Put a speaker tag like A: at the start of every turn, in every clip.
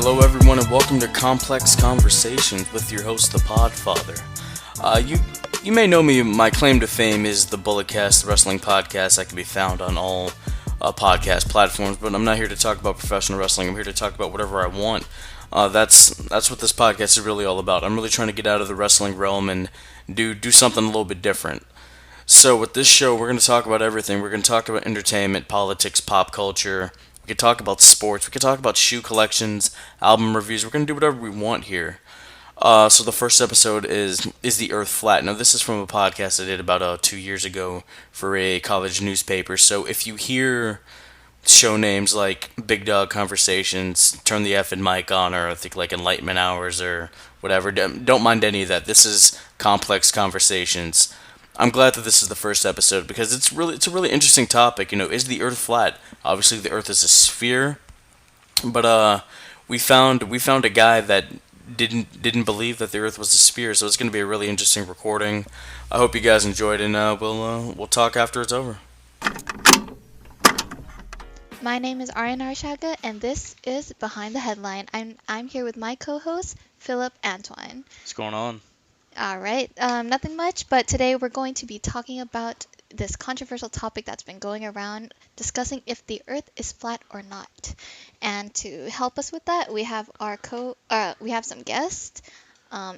A: Hello, everyone, and welcome to Complexx Conversations with your host, the Podfather. You may know me. My claim to fame is the Bulletcast, the wrestling podcast that can be found on all podcast platforms. But I'm not here to talk about professional wrestling. I'm here to talk about whatever I want. That's what this podcast is really all about. I'm really trying to get out of the wrestling realm and do something a little bit different. So with this show, we're going to talk about everything. We're going to talk about entertainment, politics, pop culture. We could talk about sports. We could talk about shoe collections, album reviews. We're going to do whatever we want here. So the first episode is the Earth flat? Now this is from a podcast I did about 2 years ago for a college newspaper. So if you hear show names like Big Dog Conversations, Turn the Effing Mic On, or I think like Enlightenment Hours or whatever, don't mind any of that. This is Complexx Conversations. I'm glad that this is the first episode because it's a really interesting topic. You know, is the Earth flat? Obviously, the Earth is a sphere, but we found a guy that didn't believe that the Earth was a sphere. So it's going to be a really interesting recording. I hope you guys enjoyed, and we'll talk after it's over.
B: My name is Ari and Eric, and this is Behind the Headline. I'm here with my co-host Phillip Antwine.
C: What's going on?
B: All right, nothing much, but today we're going to be talking about this controversial topic that's been going around, discussing if the Earth is flat or not. And to help us with that, we have we have some guests.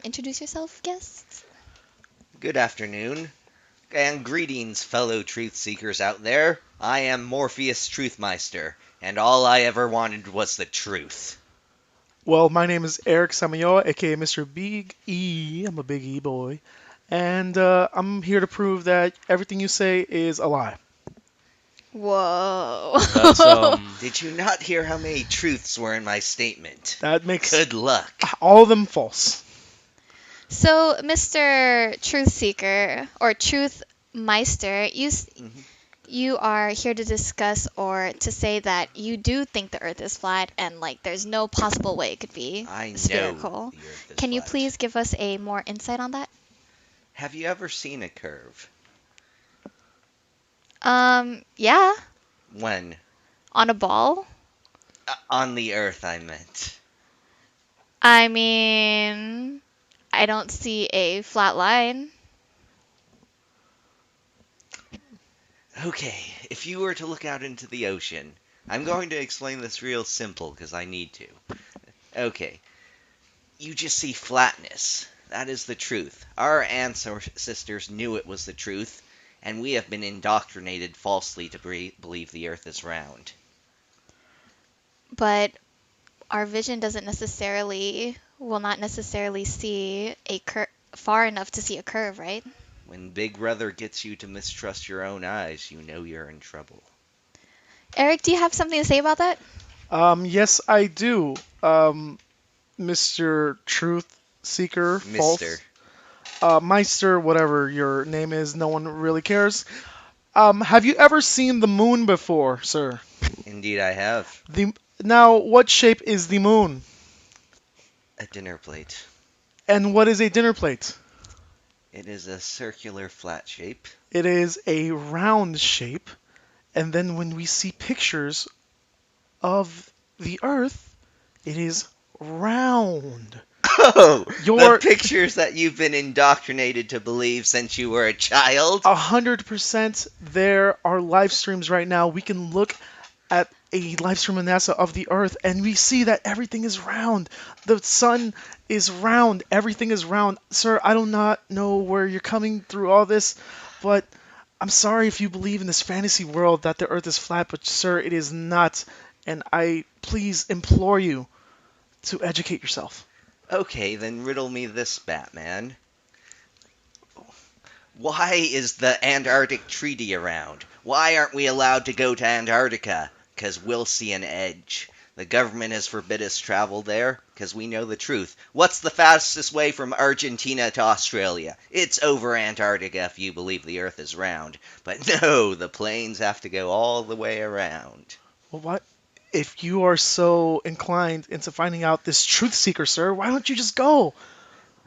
B: Introduce yourself, guests.
D: Good afternoon, and greetings, fellow truth seekers out there. I am Morpheus Truthmeister, and all I ever wanted was the truth.
E: Well, my name is Eric Samayoa, aka Mr. Big E. I'm a Big E boy. And I'm here to prove that everything you say is a lie.
B: Whoa.
C: That's,
D: Did you not hear how many truths were in my statement?
E: That makes
D: Good luck.
E: all of them false.
B: So, Mr. Truthseeker, or Truth Meister, you are here to discuss or to say that you do think the Earth is flat and like there's no possible way it could be
D: I know
B: spherical.
D: the Earth is
B: Can you
D: flat.
B: please give us a more insight on that?
D: Have you ever seen a curve?
B: Yeah,
D: When?
B: on a ball.
D: On the Earth, I meant.
B: I mean, I don't see a flat line.
D: Okay, if you were to look out into the ocean, I'm going to explain this real simple because I need to. Okay, you just see flatness. That is the truth. Our ancestors knew it was the truth, and we have been indoctrinated falsely to believe the Earth is round.
B: But our vision will not necessarily see a far enough to see a curve, right?
D: When Big Brother gets you to mistrust your own eyes, you know you're in trouble.
B: Eric, do you have something to say about that?
E: Yes, I do. Mr. Truth Seeker,
D: Mister.
E: false. Meister, whatever your name is, no one really cares. Have you ever seen the moon before, sir?
D: Indeed I have.
E: Now, what shape is the moon?
D: A dinner plate.
E: And what is a dinner plate?
D: It is a circular flat shape.
E: It is a round shape. And then when we see pictures of the Earth, it is round.
D: Oh,
E: Your-
D: the pictures that you've been indoctrinated to believe since you were a child?
E: 100% there are live streams right now. We can look at a live stream on NASA of the Earth, and we see that everything is round. The sun is round. Everything is round. Sir, I do not know where you're coming through all this, but I'm sorry if you believe in this fantasy world that the Earth is flat, but sir, it is not. And I please implore you to educate yourself.
D: Okay, then riddle me this, Batman. Why is the Antarctic Treaty around? Why aren't we allowed to go to Antarctica? 'Cause we'll see an edge. The government has forbid us travel there, 'cause we know the truth. What's the fastest way from Argentina to Australia? It's over Antarctica if you believe the Earth is round. But no, the planes have to go all the way around.
E: Well, what? If you are so inclined into finding out this truth seeker, sir, why don't you just go?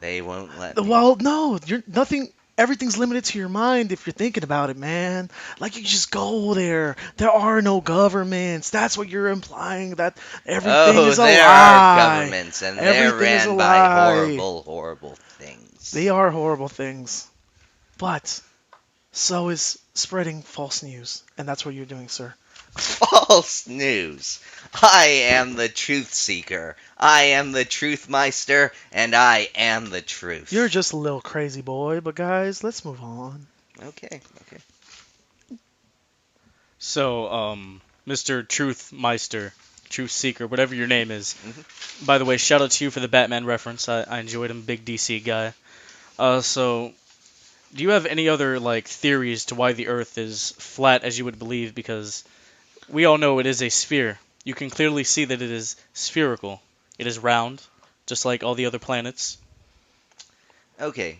D: They won't let me.
E: Well, no, you're nothing. everything's limited to your mind if you're thinking about it, man. Like you just go there. There are no governments. That's what you're implying. That everything
D: Oh,
E: is a
D: there are
E: lie.
D: governments, and they're
E: Everything is a
D: ran by
E: lie.
D: horrible, horrible things.
E: They are horrible things. But so is spreading false news. And that's what you're doing, sir.
D: False news. I am the Truthseeker. I am the Truth Meister, and I am the truth.
E: You're just a little crazy boy, but guys, let's move on.
D: Okay.
A: So, Mr. Truth Meister, Truth Seeker, whatever your name is.
D: Mhm.
A: By the way, shout out to you for the Batman reference. I enjoyed him, big DC guy. So, do you have any other like theories to why the Earth is flat as you would believe? Because we all know it is a sphere. You can clearly see that it is spherical. It is round, just like all the other planets.
D: Okay.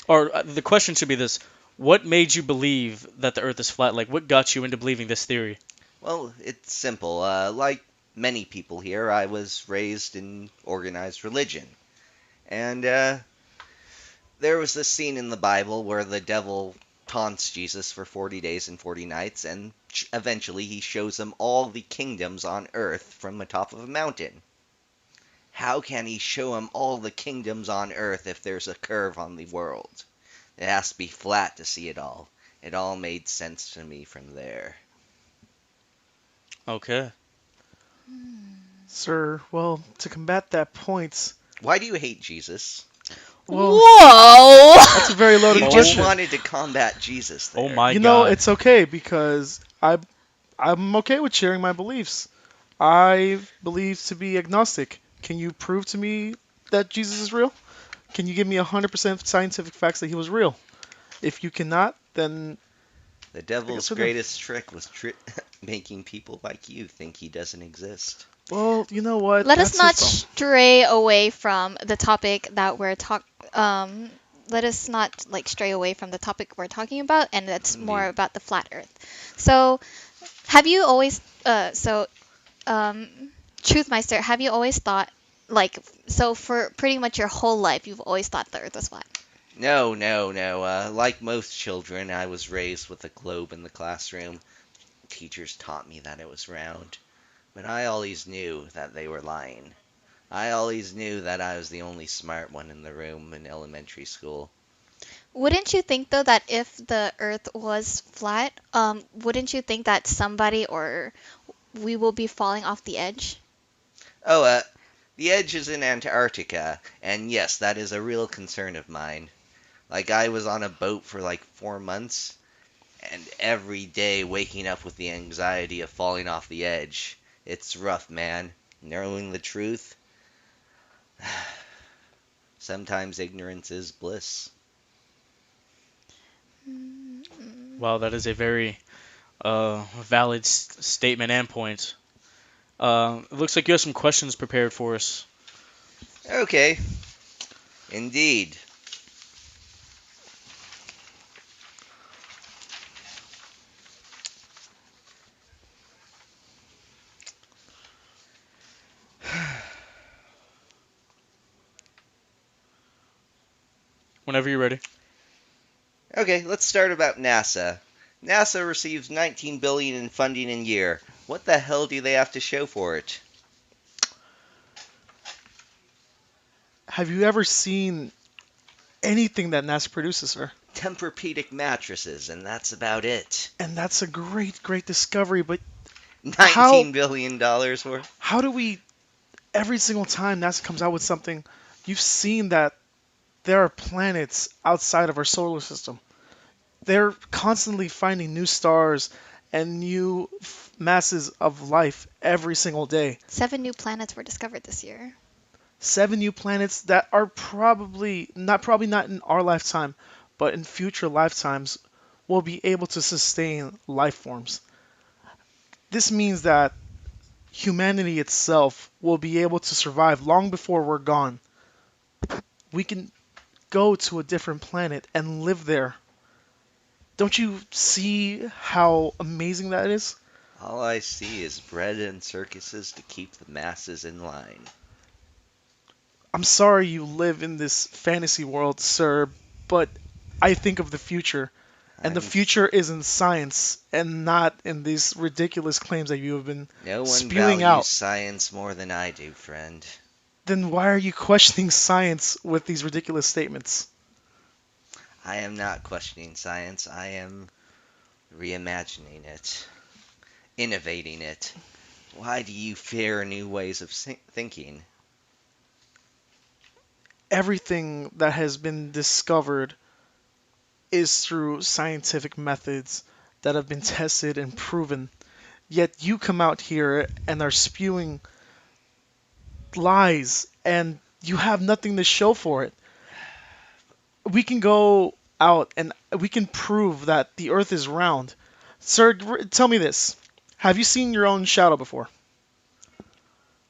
A: Or the question should be this: what made you believe that the Earth is flat? Like, what got you into believing this theory?
D: Well, it's simple. Like many people here, I was raised in organized religion. And there was this scene in the Bible where the devil taunts Jesus for 40 days and 40 nights, and eventually he shows him all the kingdoms on earth from the top of a mountain. How can he show him all the kingdoms on earth if there's a curve on the world? It has to be flat to see it all. It all made sense to me from there.
A: Okay.
E: Sir, well, to combat that point,
D: Why do you hate Jesus?
E: well,
B: Whoa!
E: that's a very loaded
D: You
A: Oh.
D: just
E: question.
D: wanted to combat Jesus there.
A: Oh my
E: You know,
A: God.
E: it's okay because I'm okay with sharing my beliefs. I believe to be agnostic. Can you prove to me that Jesus is real? Can you give me 100% scientific facts that he was real? If you cannot, then
D: The devil's
E: we're done.
D: greatest trick was making people like you think he doesn't exist.
E: well, you know what?
B: Let us
E: That's
B: not
E: his fault.
B: stray away from the topic that we're let us not like stray away from the topic we're talking about, and that's more
D: Indeed.
B: about the flat Earth. So, have you always um, Truthmeister, have you always thought like so for pretty much your whole life you've always thought the Earth was flat?
D: No. Like most children, I was raised with a globe in the classroom. Teachers taught me that it was round. But I always knew that they were lying. I always knew that I was the only smart one in the room in elementary school.
B: Wouldn't you think though that if the Earth was flat, wouldn't you think that somebody or we will be falling off the edge?
D: Oh, the edge is in Antarctica, and yes, that is a real concern of mine. Like, I was on a boat for like 4 months, and every day waking up with the anxiety of falling off the edge. It's rough, man. Knowing the truth. Sometimes ignorance is bliss.
A: Wow, that is a very valid statement and point. It looks like you have some questions prepared for us.
D: Okay, indeed.
A: Whenever you're ready.
D: Okay, let's start about NASA. NASA receives $19 billion in funding a year. What the hell do they have to show for it?
E: Have you ever seen anything that NASA produces, sir?
D: Tempur-Pedic mattresses, and that's about it.
E: And that's a great, great discovery, but
D: $19 billion worth?
E: how do we, every single time NASA comes out with something, you've seen that there are planets outside of our solar system. They're constantly finding new stars and new masses of life every single day.
B: 7 new planets were discovered this year.
E: 7 new planets that are probably not in our lifetime, but in future lifetimes will be able to sustain life forms. This means that humanity itself will be able to survive long before we're gone. We can go to a different planet and live there. Don't you see how amazing that is?
D: All I see is bread and circuses to keep the masses in line.
E: I'm sorry you live in this fantasy world, sir, but I think of the future. And the
D: I'm,
E: future is in science and not in these ridiculous claims that you have been
D: no one
E: spewing
D: values
E: out.
D: science more than I do, friend.
E: Then why are you questioning science with these ridiculous statements?
D: I am not questioning science. I am reimagining it, innovating it. Why do you fear new ways of thinking?
E: Everything that has been discovered is through scientific methods that have been tested and proven. Yet you come out here and are spewing lies and you have nothing to show for it. We can go out and we can prove that the earth is round. Sir, tell me this. Have you seen your own shadow before?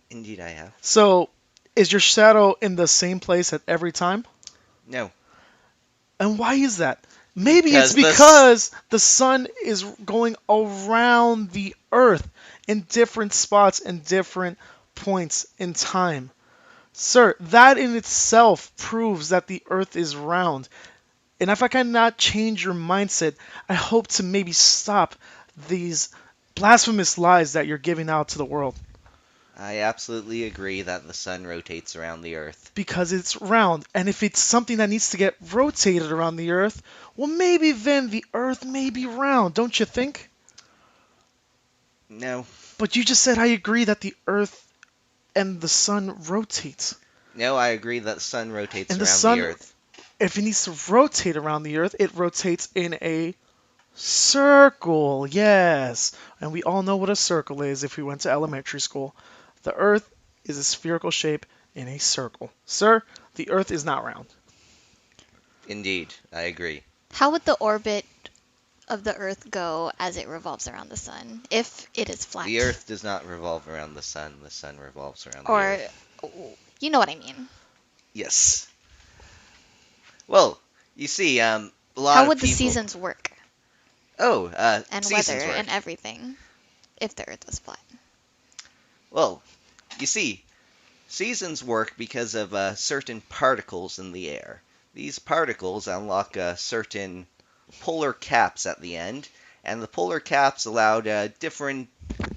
D: Indeed, I have.
E: So, is your shadow in the same place at every time?
D: No,
E: And why is that? Maybe it's
D: because
E: because the sun is going around the earth in different spots and different points in time. Sir, that in itself proves that the earth is round. And if I cannot change your mindset, I hope to maybe stop these blasphemous lies that you're giving out to the world.
D: I absolutely agree that the sun rotates around the earth.
E: Because it's round. And if it's something that needs to get rotated around the earth, well, maybe then the earth may be round, don't you think?
D: No,
E: But you just said I agree that the earth and the sun rotates.
D: no, I agree that the sun rotates
E: And the
D: around
E: sun,
D: the earth.
E: if it needs to rotate around the earth, it rotates in a circle. Yes. And we all know what a circle is if we went to elementary school. The earth is a spherical shape in a circle. Sir, the earth is not round.
D: Indeed, I agree.
B: How would the orbit of the Earth go as it revolves around the sun if it is flat?
D: The earth does not revolve around the sun revolves around the
B: Or,
D: earth.
B: you know what I mean.
D: Yes. Well, you see, a lot
B: How
D: of
B: would the
D: people...
B: seasons work? And
D: Seasons
B: weather
D: work.
B: and everything if the Earth was flat?
D: Well, you see, seasons work because of certain particles in the air. These particles unlock certain polar caps at the end, and the polar caps allowed different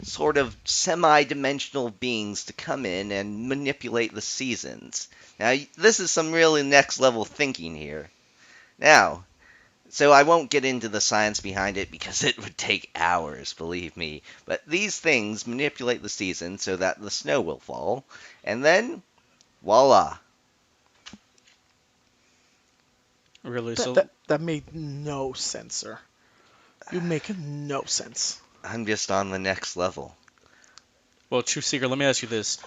D: sort of semi-dimensional beings to come in and manipulate the seasons. Now, this is some really next-level thinking here. Now, so I won't get into the science behind it because it would take hours, believe me. But these things manipulate the season so that the snow will fall, and then, voila.
A: Really? So
E: That made no sense, sir. You make no sense.
D: I'm just on the next level.
A: well, Trueseeker, let me ask you this.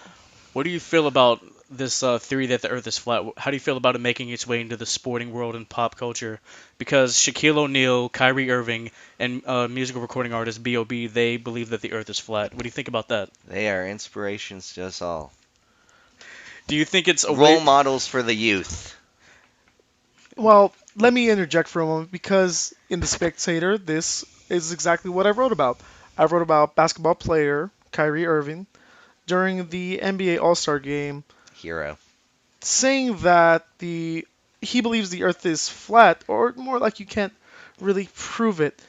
A: What do you feel about this theory that the Earth is flat? How do you feel about it making its way into the sporting world and pop culture? Because Shaquille O'Neal, Kyrie Irving, and musical recording artist B.O.B., they believe that the Earth is flat. What do you think about that?
D: They are inspirations to us all.
A: Do you think it's a
D: Role
A: way...
D: models for the youth.
E: Well, let me interject for a moment because in The Spectator, this is exactly what I wrote about. I wrote about basketball player Kyrie Irving during the NBA All-Star game
D: Hero.
E: saying that he believes the earth is flat, or more like you can't really prove it.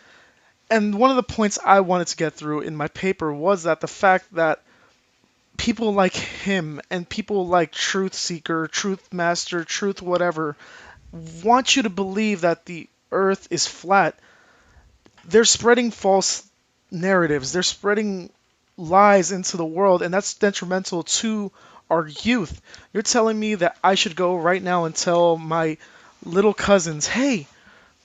E: And one of the points I wanted to get through in my paper was that the fact that people like him and people like Truthseeker, Truth Master, Truth whatever want you to believe that the earth is flat. They're spreading false narratives. They're spreading lies into the world, and that's detrimental to our youth. You're telling me that I should go right now and tell my little cousins, hey,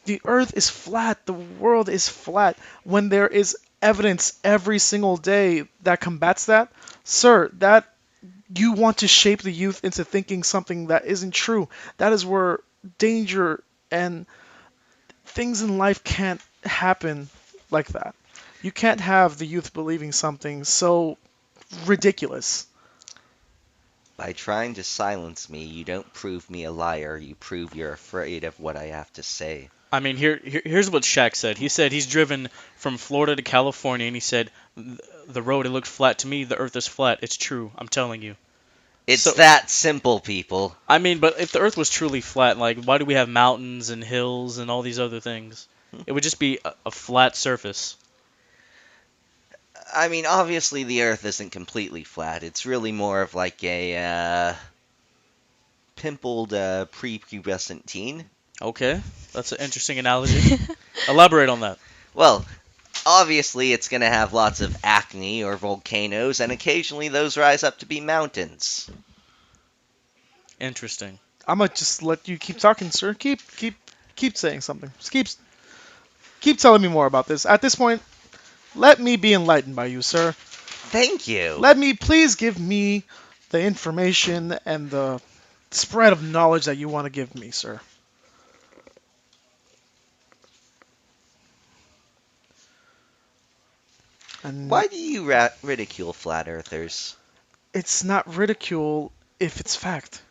E: the earth is flat, the world is flat, when there is evidence every single day that combats that? Sir, that you want to shape the youth into thinking something that isn't true. That is where danger and things in life can't happen like that. You can't have the youth believing something so ridiculous.
D: By trying to silence me, you don't prove me a liar. You prove you're afraid of what I have to say.
A: I mean, here's what Shaq said. He said he's driven from Florida to California, and he said, the road, it looks flat to me, the earth is flat. It's true, I'm telling you.
D: It's
C: So-
D: that simple, people.
C: I mean, but if the Earth was truly flat, like, why do we have mountains and hills and all these other things? It would just be a flat surface.
D: I mean, obviously the Earth isn't completely flat. It's really more of like a pimpled prepubescent teen.
C: Okay, that's an interesting analogy. Elaborate on that.
D: Well, obviously it's going to have lots of acne or volcanoes, and occasionally those rise up to be mountains.
C: Interesting.
E: I'm gonna just let you keep talking, sir. Keep saying something. Just keep telling me more about this. At this point, let me be enlightened by you, sir.
D: Thank you.
E: Please give me the information and the spread of knowledge that you want to give me, sir. And
D: Why do you ridicule flat earthers?
E: it's not ridicule if it's fact.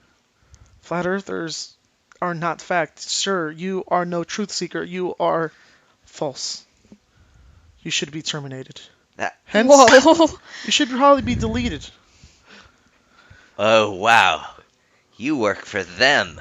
E: Flat earthers are not fact. Sir, you are no truth seeker. You are false. You should be terminated.
D: That-
E: Hence,
B: Whoa.
E: you should probably be deleted.
D: Oh, wow. You work for them.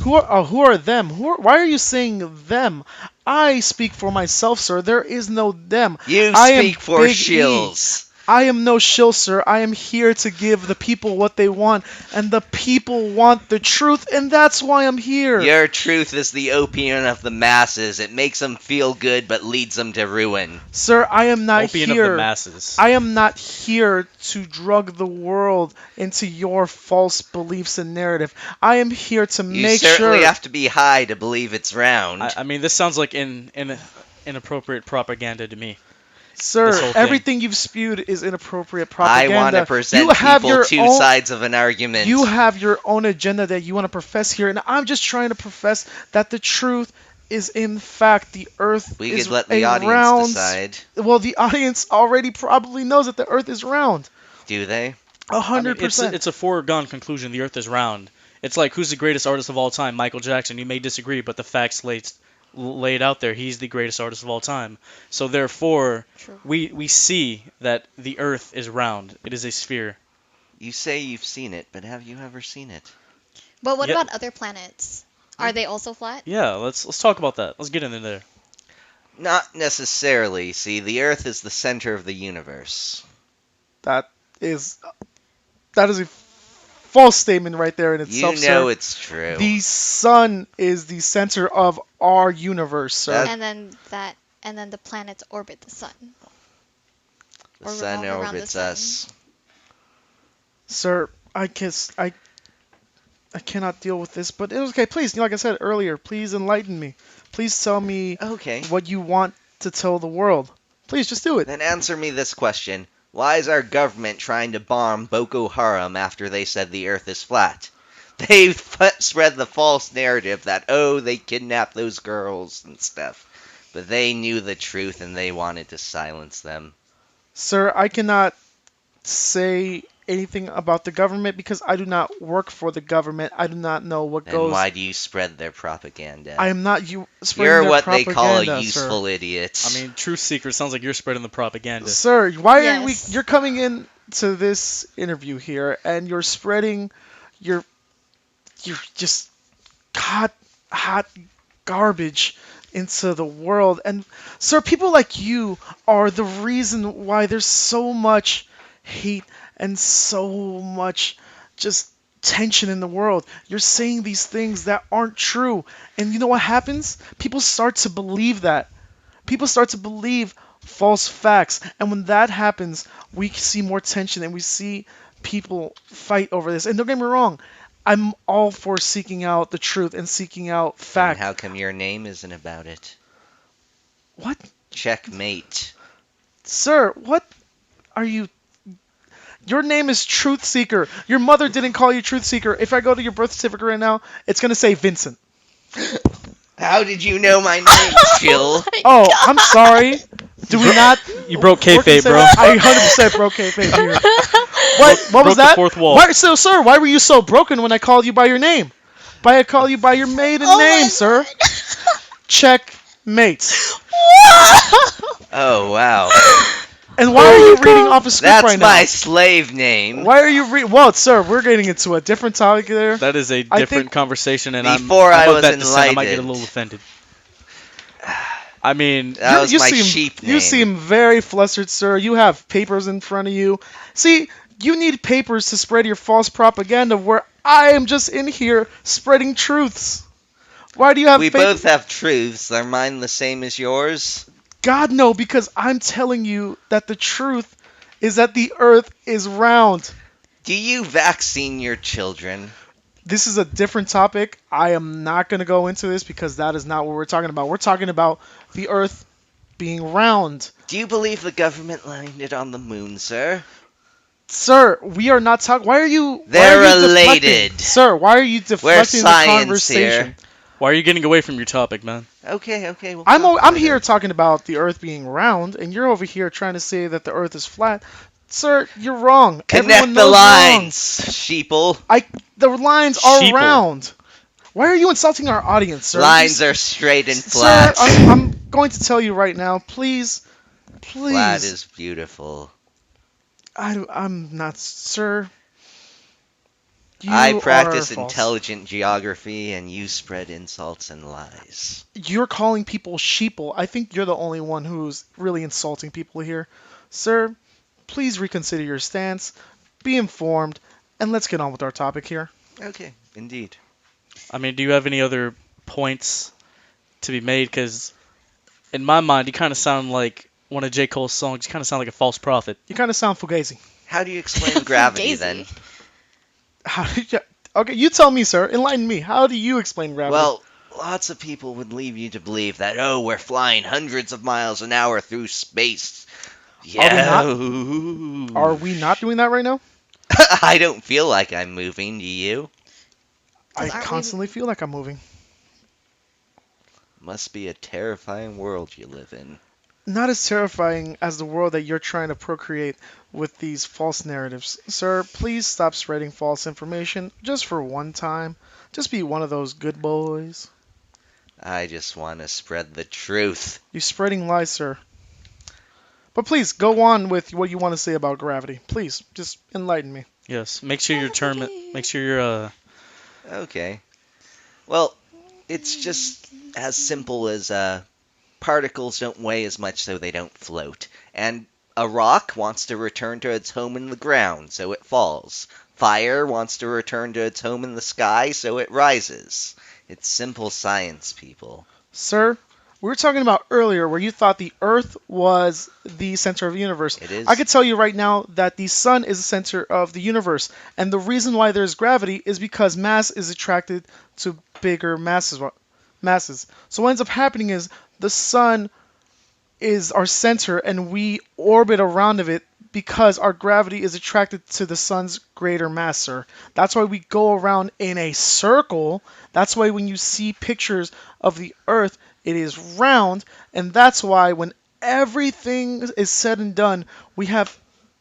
E: Who are them? Why are you saying them? I speak for myself, sir. There is no them.
D: You
E: I am
D: speak for
E: Big E.
D: shills.
E: I am no shill, sir. I am here to give the people what they want, and the people want the truth, and that's why I'm here.
D: Your truth is the opium of the masses. It makes them feel good, but leads them to ruin.
E: Sir, I am not
C: Opium
E: here.
C: of the masses.
E: I am not here to drug the world into your false beliefs and narrative. I am here to
D: You
E: make
D: certainly
E: sure.
D: have to be high to believe it's round.
C: I mean, this sounds like inappropriate propaganda to me.
E: Sir,
C: this whole thing.
E: everything you've spewed is inappropriate
D: I
E: propaganda.
D: want to present
E: You have
D: people
E: your
D: two
E: own-
D: sides of an argument.
E: You have your own agenda that you want to profess here, and I'm just trying to profess that the truth is, in fact, the Earth
D: we
E: is
D: could let the
E: a
D: audience
E: round.
D: decide.
E: Well, the audience already probably knows that the Earth is round.
D: Do they?
E: 100%.
C: It's a foregone conclusion. The Earth is round. It's like, who's the greatest artist of all time? Michael Jackson. You may disagree, but the facts laid out there. He's the greatest artist of all time. So therefore,
B: True.
C: we see that the Earth is round. It is a sphere.
D: You say you've seen it, but have you ever seen it?
B: But what
C: Yeah.
B: about other planets? Are they also flat?
C: Yeah, let's talk about that. Let's get in there.
D: Not necessarily. See, the Earth is the center of the universe.
E: That is a false statement right there in
D: You
E: itself,
D: know
E: sir.
D: it's true.
E: The sun is the center of our universe, sir.
D: That-
B: And then the planets orbit the sun.
D: The
B: or
D: sun
B: revolve around the
D: orbits
B: sun.
D: us.
E: Sir, I cannot deal with this, but it's okay. Please, like I said earlier, please enlighten me. Please tell me
D: Okay.
E: what you want to tell the world. Please, just do it.
D: Then answer me this question. Why is our government trying to bomb Boko Haram after they said the Earth is flat? They spread the false narrative that, oh, they kidnapped those girls and stuff. But they knew the truth and they wanted to silence them.
E: Sir, I cannot say anything about the government because I do not work for the government. I do not know what
D: Then
E: goes.
D: why do you spread their propaganda?
E: I am not spreading
D: You're
E: their
D: what they call a
E: propaganda,
D: useful
E: sir.
D: idiot.
C: I mean, Trueseeker sounds like you're spreading the propaganda.
E: Sir, why are we?
B: Yes.
E: You're coming in to this interview here, and you're spreading your just hot garbage into the world. And sir, people like you are the reason why there's so much hate and so much just tension in the world. You're saying these things that aren't true, and you know what happens? People start to believe that. People start to believe false facts, and when that happens, we see more tension and we see people fight over this. And don't get me wrong, I'm all for seeking out the truth and seeking out
D: And
E: fact.
D: how come your name isn't about it?
E: What?
D: Checkmate.
E: Sir, what are you? Your name is Truthseeker. Your mother didn't call you Truthseeker. If I go to your birth certificate right now, it's going to say Vincent.
D: How did you know my name, Jill?
E: Oh, I'm sorry. Do we not?
C: You broke
E: work in
C: kayfabe, bro.
E: I 100% broke kayfabe here. What
C: Broke
E: was
C: the
E: that?
C: fourth wall.
E: Why, so, sir, why were you so broken when I called you by your name? Why I call you by your maiden
B: Oh my
E: name,
B: God.
E: sir? Checkmate.
D: Oh, wow.
E: And why are you reading off a script
D: That's
E: right now?
D: my slave name.
E: Why are you reading? Well, sir, we're getting into a different topic there.
C: That is a
E: I
C: different
E: think-
C: conversation, and
D: Before
C: I'm
D: I
C: of
D: was
C: that descent. I might get a
D: enlightened.
C: little offended. I mean,
D: That was my
E: seem,
D: sheep name.
E: You seem very flustered, sir. You have papers in front of you. See, you need papers to spread your false propaganda where I am just in here spreading truths. Why do you have
D: We
E: papers?
D: both have truths. Are mine the same as yours?
E: God, no, because I'm telling you that the truth is that the earth is round.
D: Do you vaccine your children?
E: This is a different topic. I am not going to go into this because that is not what we're talking about. We're talking about the earth being round.
D: Do you believe the government landed on the moon, sir?
E: Sir, we are not talking. Why are you?
D: They're
E: why are you deflecting?
D: related.
E: Sir, why are you deflecting the
D: science
E: conversation?
D: here.
C: why are you getting away from your topic, man?
D: Okay. We'll
E: I'm
D: talk
E: I'm
D: later.
E: here talking about the Earth being round, and you're over here trying to say that the Earth is flat. Sir, you're wrong.
D: Connect
E: Everyone
D: the
E: knows
D: lines, sheeple.
E: The lines are
C: Sheeple.
E: round. Why are you insulting our audience, sir?
D: Lines are straight and
E: Sir,
D: flat.
E: I'm going to tell you right now, please.
D: Flat is beautiful.
E: I'm not, sir.
D: I
E: You
D: practice
E: are false.
D: intelligent geography, and you spread insults and lies.
E: You're calling people sheeple. I think you're the only one who's really insulting people here. Sir, please reconsider your stance, be informed, and let's get on with our topic here.
D: Okay, indeed.
C: I mean, do you have any other points to be made? Because in my mind, you kind of sound like one of J. Cole's songs. You kind of sound like a false prophet.
E: You kind of sound fugazi.
D: How do you explain gravity
B: Fugazi.
D: then?
E: How did you... Okay, you tell me, sir. Enlighten me. How do you explain gravity?
D: Well, lots of people would lead you to believe that, oh, we're flying hundreds of miles an hour through space. Yeah.
E: Are we not doing that right now?
D: I don't feel like I'm moving, do you?
E: I
B: 'Cause aren't we-
E: constantly feel like I'm moving.
D: Must be a terrifying world you live in.
E: Not as terrifying as the world that you're trying to procreate with these false narratives. Sir, please stop spreading false information just for one time. Just be one of those good boys.
D: I just want to spread the truth.
E: You're spreading lies, sir. But please, go on with what you want to say about gravity. Please, just enlighten me.
C: Yes. Make sure you're
D: Okay. Well, it's just as simple as particles don't weigh as much, so they don't float. And a rock wants to return to its home in the ground, so it falls. Fire wants to return to its home in the sky, so it rises. It's simple science, people.
E: Sir, we were talking about earlier where you thought the Earth was the center of the universe.
D: It is.
E: I can tell you right now that the sun is the center of the universe. And the reason why there's gravity is because mass is attracted to bigger masses. So what ends up happening is the sun is our center and we orbit around of it because our gravity is attracted to the sun's greater mass, sir. That's why we go around in a circle. That's why when you see pictures of the Earth, it is round. And that's why when everything is said and done, we have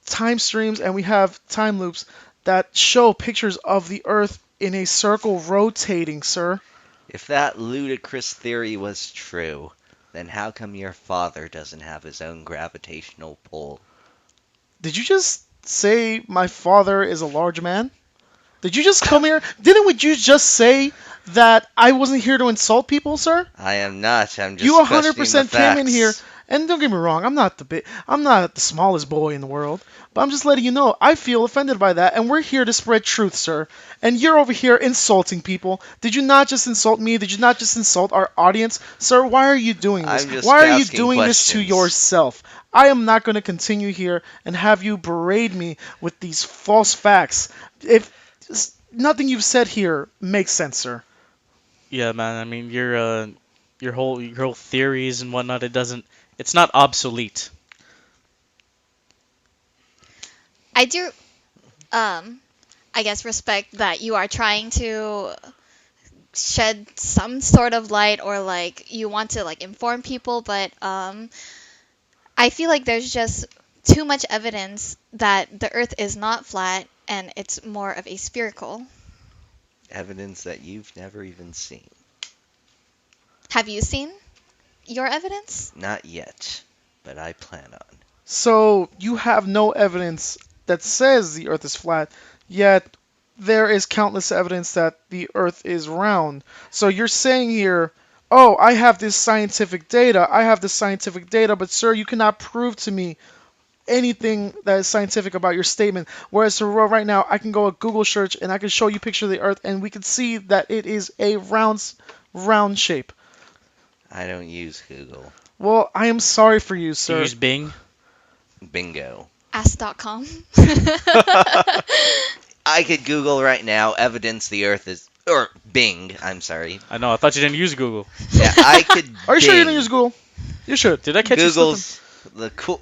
E: time streams and we have time loops that show pictures of the Earth in a circle rotating, sir.
D: If that ludicrous theory was true, then how come your father doesn't have his own gravitational pull?
E: Did you just say my father is a large man? Did you just come here? Didn't you just say that I wasn't here to insult people, sir?
D: I am not. I'm just
E: You
D: questioning
E: 100%
D: the
E: came in
D: facts.
E: here, and don't get me wrong, I'm not the smallest boy in the world, but I'm just letting you know I feel offended by that, and we're here to spread truth, sir. And you're over here insulting people. Did you not just insult me? Did you not just insult our audience, sir? Why are you doing this?
D: I'm just
E: Why are you
D: asking
E: doing this to
D: questions.
E: yourself? I am not going to continue here and have you berate me with these false facts. If nothing you've said here makes sense, sir.
C: Yeah, man. I mean, your whole theories and whatnot. It's not obsolete.
B: I do, I guess, respect that you are trying to shed some sort of light or like you want to like inform people, but I feel like there's just too much evidence that the Earth is not flat and it's more of a spherical.
D: Evidence that you've never even seen.
B: Have you seen your evidence?
D: Not yet, but I plan on.
E: So you have no evidence that says the Earth is flat, yet there is countless evidence that the Earth is round. So you're saying here, oh, I have this scientific data, but sir, you cannot prove to me anything that is scientific about your statement. Whereas right now, I can go a Google search and I can show you a picture of the Earth, and we can see that it is a round shape.
D: I don't use Google.
E: Well, I am sorry for you,
C: You
E: sir.
C: use Bing.
D: Bingo.
B: Ask.com.
D: I could Google right now evidence the Earth is, or Bing. I'm sorry.
C: I know. I thought you didn't use Google.
D: Yeah, I could.
E: Are you sure you
D: Bing.
E: didn't use Google? You should.
C: Did I catch you slipping?
D: Google's the cool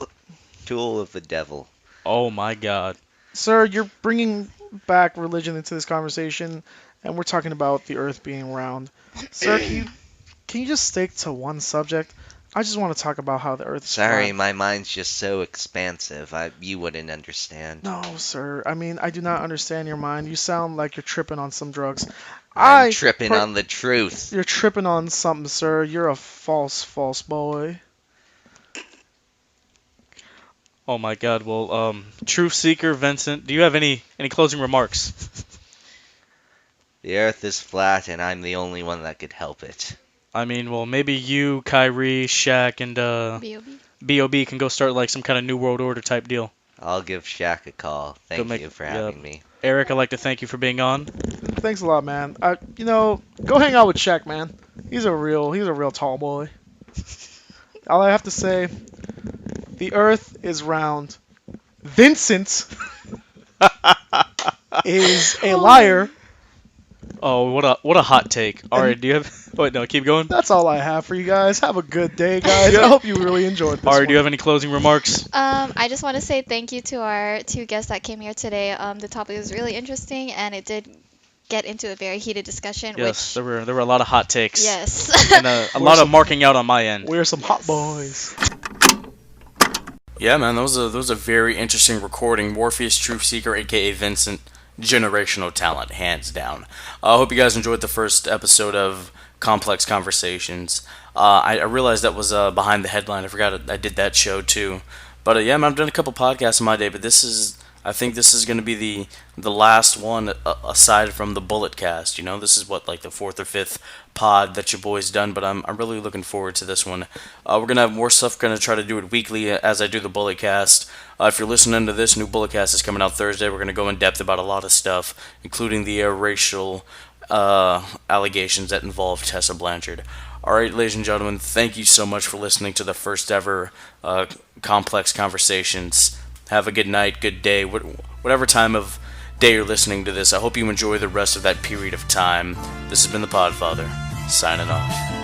D: tool of the devil.
C: Oh my God.
E: Sir, you're bringing back religion into this conversation, and we're talking about the Earth being round. Sir, can you just stick to one subject? I just want to talk about how the Earth is
D: Sorry,
E: flat.
D: my mind's just so expansive. You wouldn't understand.
E: No, sir. I mean, I do not understand your mind. You sound like you're tripping on some drugs.
D: I'm tripping on the truth.
E: You're tripping on something, sir. You're a false boy.
C: Oh my God. Well, Trueseeker, Vincent, do you have any closing remarks?
D: The Earth is flat, and I'm the only one that could help it.
C: I mean, well, maybe you, Kyrie, Shaq, and
B: B.O.B.
C: B.O.B. can go start like some kind of New World Order type deal.
D: I'll give Shaq a call. Thank you for having me.
C: Eric, I'd like to thank you for being on.
E: Thanks a lot, man. Go hang out with Shaq, man. He's a real tall boy. All I have to say, the Earth is round. Vincent is a liar.
C: Oh, what a hot take. All right, do you have? Wait, no, keep going.
E: That's all I have for you guys. Have a good day, guys. I hope you really enjoyed this.
C: All right, do you
E: one.
C: have any closing remarks?
B: I just want to say thank you to our two guests that came here today. The topic was really interesting, and it did get into a very heated discussion.
C: Yes,
B: Which,
C: there were a lot of hot takes.
B: yes.
C: And a lot of marking out on my end.
E: We're some hot boys.
A: Yeah, man, that was a very interesting recording. Morpheus Truthseeker, aka Vincent, generational talent, hands down. I hope you guys enjoyed the first episode of Complexx Conversations. I realized that was behind the headline. I forgot I did that show too. But yeah, man, I've done a couple podcasts in my day, but I think this is going to be the last one aside from the Bullet Cast. You know, this is what, like the fourth or fifth pod that your boy's done, but I'm really looking forward to this one. We're gonna have more stuff. Gonna try to do it weekly as I do the Bullet Cast. If you're listening to this, new Bullet Cast is coming out Thursday. We're gonna go in depth about a lot of stuff, including the racial allegations that involve Tessa Blanchard. All right, ladies and gentlemen, thank you so much for listening to the first ever Complexx Conversations. Have a good night, good day, whatever time of day you're listening to this. I hope you enjoy the rest of that period of time. This has been the Podfather, signing off.